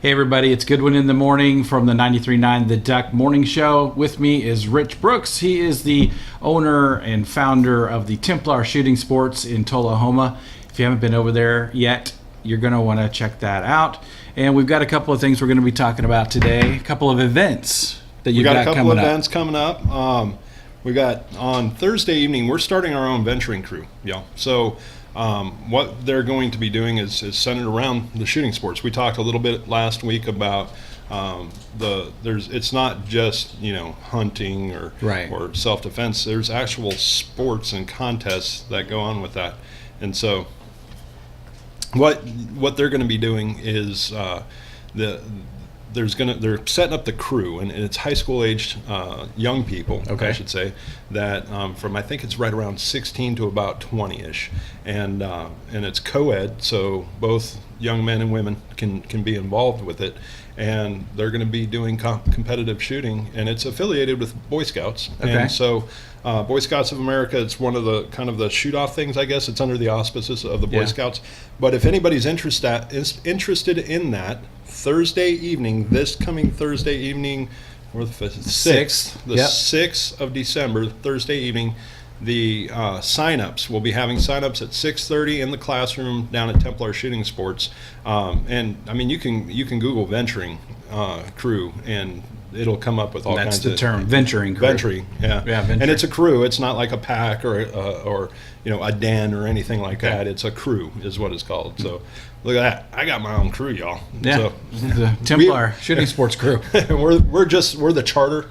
Hey everybody, it's Goodwin in the Morning from the 93.9 The Duck Morning Show. With me is Rich Brooks. He is the owner and founder of the Templar Shooting Sports in Tullahoma. If you haven't been over there yet, you're going to want to check that out. And we've got a couple of things we're going to be talking about today, a couple of events that you've got coming up. We got a couple of events coming up. We got on Thursday evening, we're starting our own venturing crew, y'all. So what they're going to be doing is centered around the shooting sports. We talked a little bit last week about it's not just hunting or self-defense. There's actual sports and contests that go on with that, and so what they're going to be doing is they're setting up the crew, and it's high school aged young people, I should say, that from I think it's right around 16 to about 20ish, and it's co-ed, so both young men and women can be involved with it, and they're going to be doing competitive shooting, and it's affiliated with Boy Scouts, and so Boy Scouts of America, it's one of the kind of the shoot-off things, I guess. It's under the auspices of the Boy Scouts, but if anybody's interested in that, Thursday evening, this coming Thursday evening, or the 6th, the 6th of December, Thursday evening, the sign-ups, we'll be having sign-ups at 6:30 in the classroom down at Templar Shooting Sports. And I mean, you can Google venturing crew, and it'll come up with all kinds of... That's the term, venturing crew. Venturing, yeah. Venturing. And it's a crew. It's not like a pack or a den or anything like that. It's a crew is what it's called. So look at that. I got my own crew, y'all. Yeah, so, the Templar Shooting Sports crew. we're the charter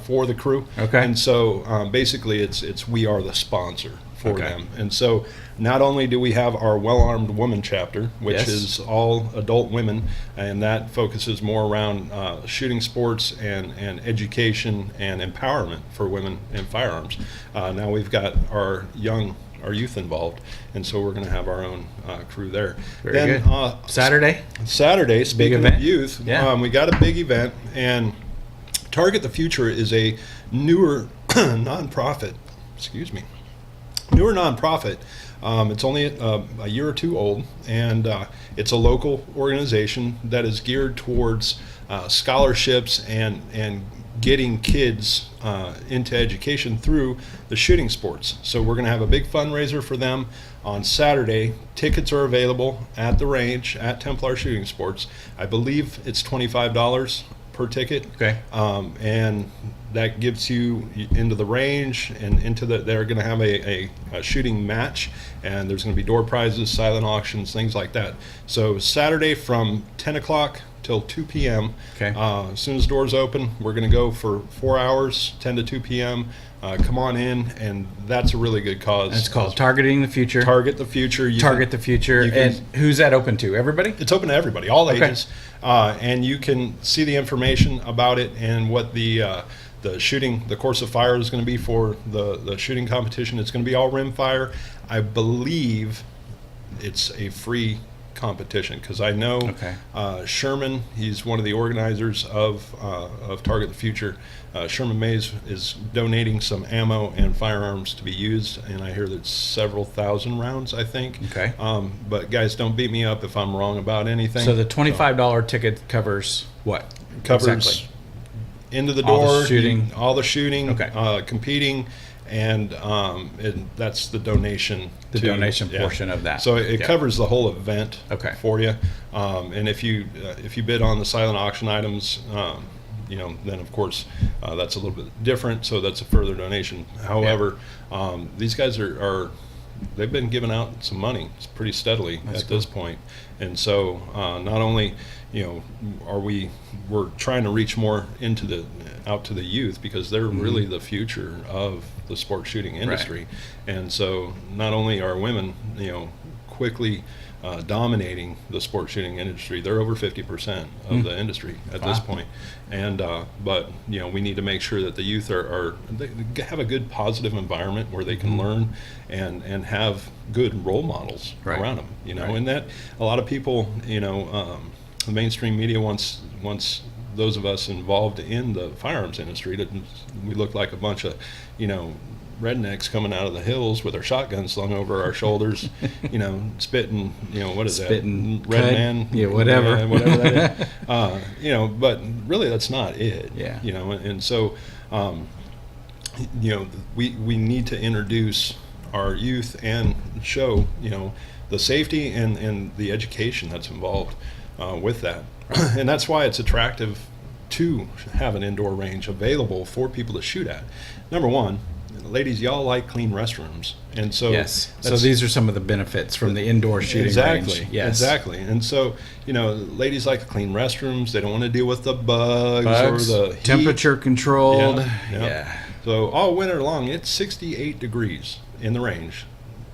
for the crew. Okay. And so basically it's we are the sponsor for them. And so not only do we have our Well-Armed Woman chapter, which is all adult women, and that focuses more around shooting sports and education and empowerment for women in firearms. Now we've got our youth involved, and so we're going to have our own crew there. Very good. Saturday, speaking of youth, we got a big event, and Target the Future is a newer nonprofit. It's only a year or two old, and it's a local organization that is geared towards scholarships and getting kids into education through the shooting sports. So we're going to have a big fundraiser for them on Saturday. Tickets are available at the range at Templar Shooting Sports. I believe it's $25 per ticket. And that gives you into the range and they're going to have a shooting match, and there's going to be door prizes, silent auctions, things like that. So Saturday from 10 o'clock till 2 p.m. As soon as doors open, we're going to go for 4 hours, 10 to 2 p.m. Come on in, and that's a really good cause. And it's called Targeting the Future. Target the Future. Target the Future. And who's that open to? Everybody? It's open to everybody, all ages. And you can see the information about it and what the course of fire is going to be for the shooting competition. It's going to be all rimfire. I believe it's a free competition, because I know Sherman, he's one of the organizers of Target the Future. Sherman Mays is donating some ammo and firearms to be used, and I hear there's several thousand rounds, I think. But guys, don't beat me up if I'm wrong about anything. So the $25 ticket covers what? Covers into the door, all the shooting, competing, and that's the donation. The donation portion of that. So it covers the whole event for you. And if you bid on the silent auction items, then of course that's a little bit different. So that's a further donation. However, these guys they've been giving out some money pretty steadily at this point. And so not only we're trying to reach more out to the youth, because they're really the future of the sports shooting industry. And so not only are women quickly dominating the sports shooting industry, they're over 50% of the industry at this point. And but we need to make sure that the youth they have a good positive environment where they can learn and have good role models around them. And that a lot of people, the mainstream media wants those of us involved in the firearms industry, we look like a bunch of rednecks coming out of the hills with our shotguns slung over our shoulders, spitting, what is Spitting that? Red cut? man? Yeah, whatever. Yeah, whatever that is. But really that's not it. Yeah. And so, we need to introduce our youth and show, the safety and the education that's involved with that. And that's why it's attractive to have an indoor range available for people to shoot at. Number one, ladies, y'all like clean restrooms. And so Yes. So these are some of the benefits from the indoor shooting range. Yes. Exactly. And so, ladies like clean restrooms. They don't want to deal with the bugs or the heat. Temperature controlled. Yeah. So all winter long, it's 68 degrees in the range,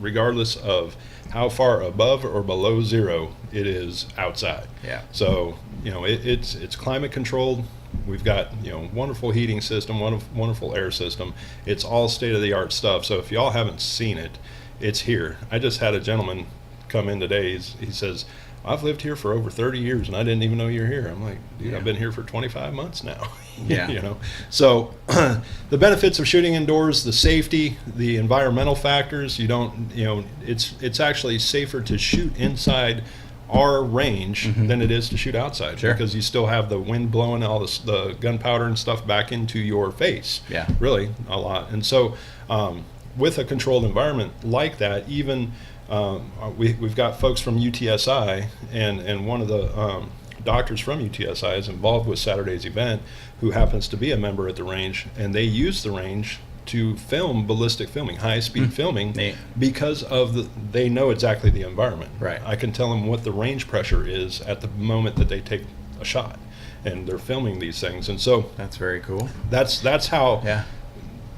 regardless of how far above or below zero it is outside. Yeah. So, it's climate controlled. We've got, wonderful heating system, wonderful air system. It's all state-of-the-art stuff. So if y'all haven't seen it, it's here. I just had a gentleman come in today. He says, I've lived here for over 30 years and I didn't even know you're here. I'm like, dude, Yeah. I've been here for 25 months now. Yeah. So the benefits of shooting indoors, the safety, the environmental factors, it's actually safer to shoot inside our range than it is to shoot outside. Sure. Because you still have the wind blowing all the gunpowder and stuff back into your face. Yeah. Really a lot. And so with a controlled environment like that, even we've got folks from UTSI and one of the doctors from UTSI is involved with Saturday's event who happens to be a member at the range, and they use the range to film ballistic filming, high-speed filming, Neat. because they know exactly the environment. Right. I can tell them what the range pressure is at the moment that they take a shot, and they're filming these things. And so That's very cool. that's how Yeah.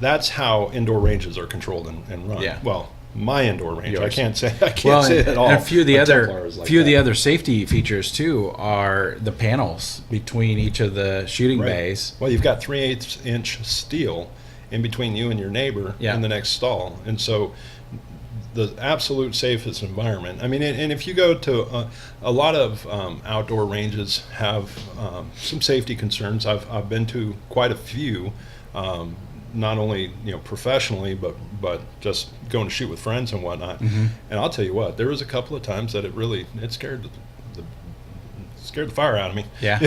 that's how indoor ranges are controlled and run. Yeah. Well, my indoor range. I Yours. can't say it at all. And a few of the but other Templar is like the that. other safety features too are the panels between each of the shooting Right. bays. Well, you've got 3/8 inch steel in between you and your neighbor Yeah. in the next stall, and so the absolute safest environment. I mean, and if you go to a lot of outdoor ranges have some safety concerns. I've been to quite a few, not only professionally, but just going to shoot with friends and whatnot. And I'll tell you what, there was a couple of times that it scared the fire out of me. Yeah.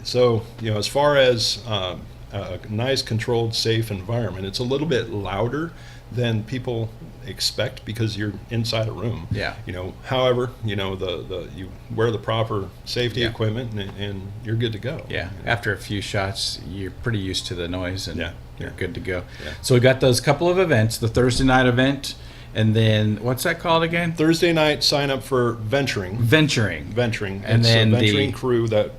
So as far as a nice, controlled, safe environment, it's a little bit louder than people expect because you're inside a room. Yeah. However, you wear the proper safety Yeah. equipment and you're good to go. Yeah. After a few shots, you're pretty used to the noise and Yeah. you're Yeah. good to go. Yeah. So we got those couple of events, the Thursday night event, and then what's that called again? Thursday night, sign up for Venturing. Venturing. And And then it's a Venturing the- crew that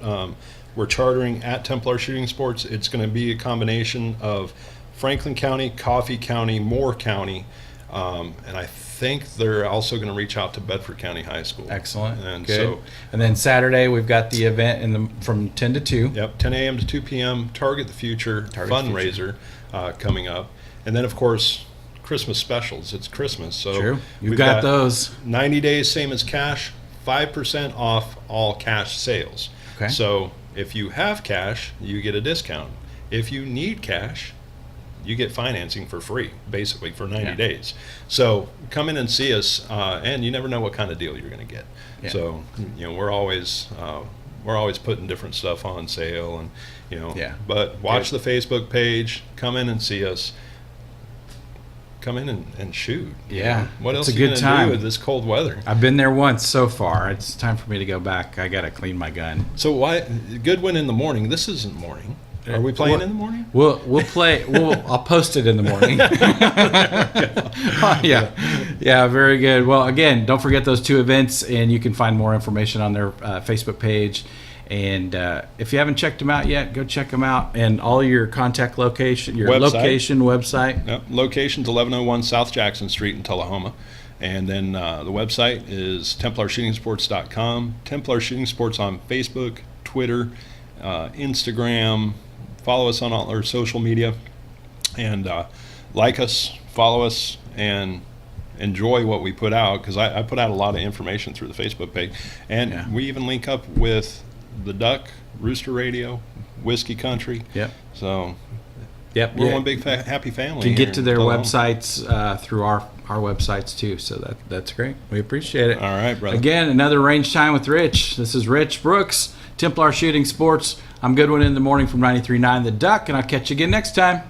we're chartering at Templar Shooting Sports. It's going to be a combination of Franklin County, Coffee County, Moore County, and I think they're also going to reach out to Bedford County High School. Excellent. And Good. so, And then Saturday we've got the event from 10 to 2. yep, 10 a.m. to 2 p.m. Target the Future Target the fundraiser coming up, and then of course Christmas specials. It's Christmas, so True. You've we've got those. 90 days, same as cash, 5% off all cash sales. Okay. So if you have cash, you get a discount. If you need cash, you get financing for free, basically for 90 Yeah. days. So come in and see us, and you never know what kind of deal you're going to get. Yeah. So we're always putting different stuff on sale, and Yeah. But watch the Facebook page. Come in and see us. Come in and shoot. Yeah. What else It's a are you good gonna time. do with this cold weather? I've been there once so far. It's time for me to go back. I got to clean my gun. So why Goodwin in the morning? This isn't morning. Are we playing Well- in the morning? We'll play. I'll post it in the morning. Yeah, very good. Well, again, don't forget those two events, and you can find more information on their Facebook page. And if you haven't checked them out yet, go check them out. And all your contact location, your Website. location, website. Yep. Location's 1101 South Jackson Street in Tullahoma. And then the website is TemplarShootingSports.com. Templar Shooting Sports on Facebook, Twitter, Instagram. Follow us on all our social media. And like us, follow us, and enjoy what we put out, because I put out a lot of information through the Facebook page. And Yeah. we even link up with the Duck, Rooster Radio, Whiskey Country. Yep. So Yep. We're Yeah. one big happy family. You can here get to in their Tullahoma. websites through our websites too. So that's great. We appreciate it. All right, brother. Again, another Range Time with Rich. This is Rich Brooks, Templar Shooting Sports. I'm Goodwin in the morning from 93.9 The Duck, and I'll catch you again next time.